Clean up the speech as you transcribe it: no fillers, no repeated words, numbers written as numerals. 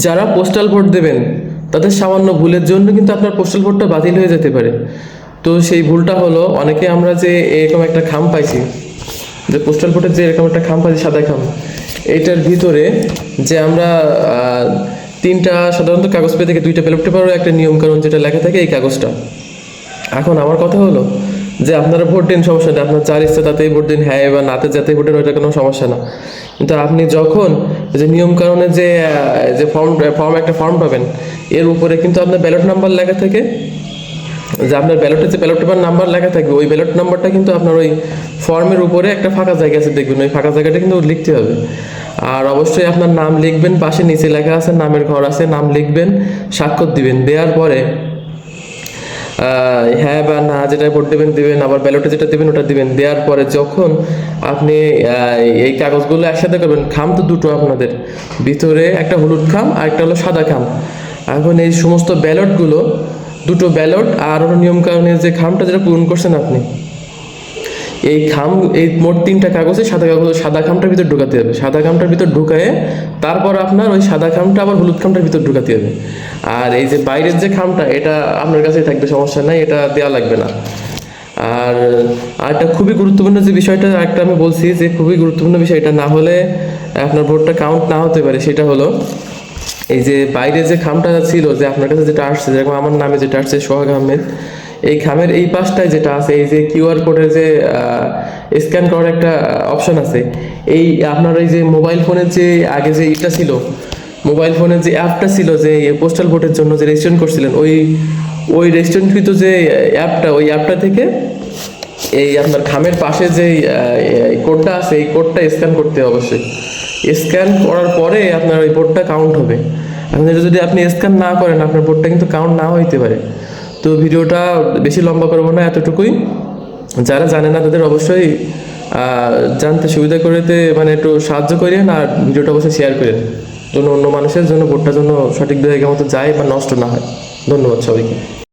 যারা postal vote দেবেন তাদের সামান্য ভুলের জন্য কিন্তু আপনার পোস্টাল ভোটটা বাতিল হয়ে যেতে পারে। তো সেই ভুলটা হলো, অনেকে আমরা যে এরকম একটা খাম পাইছি, যে পোস্টাল ভোটের যে এরকম একটা খাম পাইছি, সাদা খাম, এইটার ভিতরে যে আমরা তিনটা সাধারণত কাগজ পেয়ে থেকে দুইটা ব্যালট পেপারও একটা নিয়মকানুন যেটা লেখা থাকে এই কাগজটা। এখন আমার কথা হলো যে আপনারা ভোট দিন, সমস্যা নেই, আপনার যার ইচ্ছা তাতেই ভোট দিন, হ্যাঁ বা নাতে যাতেই ভোট দিন, ওইটা কোনো সমস্যা না। কিন্তু আপনি যখন যে নিয়মকানুনের যে যে একটা ফর্ম পাবেন, এর উপরে কিন্তু আপনার ব্যালট নাম্বার লেখা থাকে, যে আপনার ব্যালটে যে ব্যালট পেপার নাম্বার লেখা থাকবে, ওই ব্যালট নাম্বারটা কিন্তু আপনার ওই ফর্মের উপরে একটা ফাঁকা জায়গা আছে দেখবেন, ওই ফাঁকা জায়গাটা কিন্তু লিখতে হবে। আর অবশ্যই আপনার নাম লিখবেন, পাশে নিচে লেখা আছে নামের ঘর আছে, নাম লিখবেন, স্বাক্ষর দিবেন, দেওয়ার পরে হ্যাঁ বা না যেটা ভোট দেবেন দিবেন, আবার ব্যালটে যেটা দেবেন ওটা দিবেন। দেওয়ার পরে যখন আপনি এই কাগজগুলো একসাথে করবেন, খাম তো দুটো আপনাদের, ভিতরে একটা হলুদ খাম আর একটা হলো সাদা খাম। এখন এই সমস্ত ব্যালটগুলো, দুটো ব্যালট আর হলো নিয়মকানুনের যে খামটা যেটা পূরণ করছেন আপনি, এই খাম, এই মোট তিনটা কাগজে সাদা খামটার ভিতর ঢুকাতে হবে। সাদা খামটার ভিতর ঢুকায়ে তারপর আপনার ওই সাদা খামটা আবার হলুদ খামটার ভিতর ঢুকাতে হবে। আর এই যে বাইরের যে খামটা, এটা আপনার কাছেই থাকবে, সমস্যা নাই, এটা দেওয়া লাগবে না। আর আরেকটা খুবই গুরুত্বপূর্ণ যে বিষয়টা একটা আমি বলছি, যে খুবই গুরুত্বপূর্ণ বিষয়, এটা না হলে আপনার ভোটটা কাউন্ট না হতে পারে, সেটা হলো এই যে বাইরে যে খামটা ছিল, যে আপনার কাছে যেটা আসছে, যেরকম আমার নামে যেটা আসছে সোহাগ আহমেদ, এই খামের এই পাশটায় যেটা আছে, এই যে কিউআর কোডের যে স্ক্যান করার একটা অপশন আছে, এই আপনার এই যে মোবাইল ফোনের যে আগে যে এটা ছিল, মোবাইল ফোনের যে অ্যাপটা ছিল যে পোস্টাল ভোটের জন্য যে রেজিস্ট্রেশন করছিলেন, ওই রেজিস্ট্রেশনকৃত যে অ্যাপটা, ওই অ্যাপটা থেকে এই আপনার খামের পাশে যে কোডটা আছে, এই কোডটা স্ক্যান করতে হবে অবশ্যই। স্ক্যান করার পরে আপনার ওই ভোটটা কাউন্ট হবে। এখন এটা যদি আপনি স্ক্যান না করেন, আপনার ভোটটা কিন্তু কাউন্ট নাও হইতে পারে। তো ভিডিওটা বেশি লম্বা করবো না, এতটুকুই। যারা জানে না তাদের অবশ্যই জানতে সুবিধা করতে মানে একটু সাহায্য করেন, আর ভিডিওটা অবশ্যই শেয়ার করেন, জন্য অন্য মানুষের জন্য ভোটটা যেন সঠিক জায়গা মতো যায় বা নষ্ট না হয়। ধন্যবাদ সবাইকে।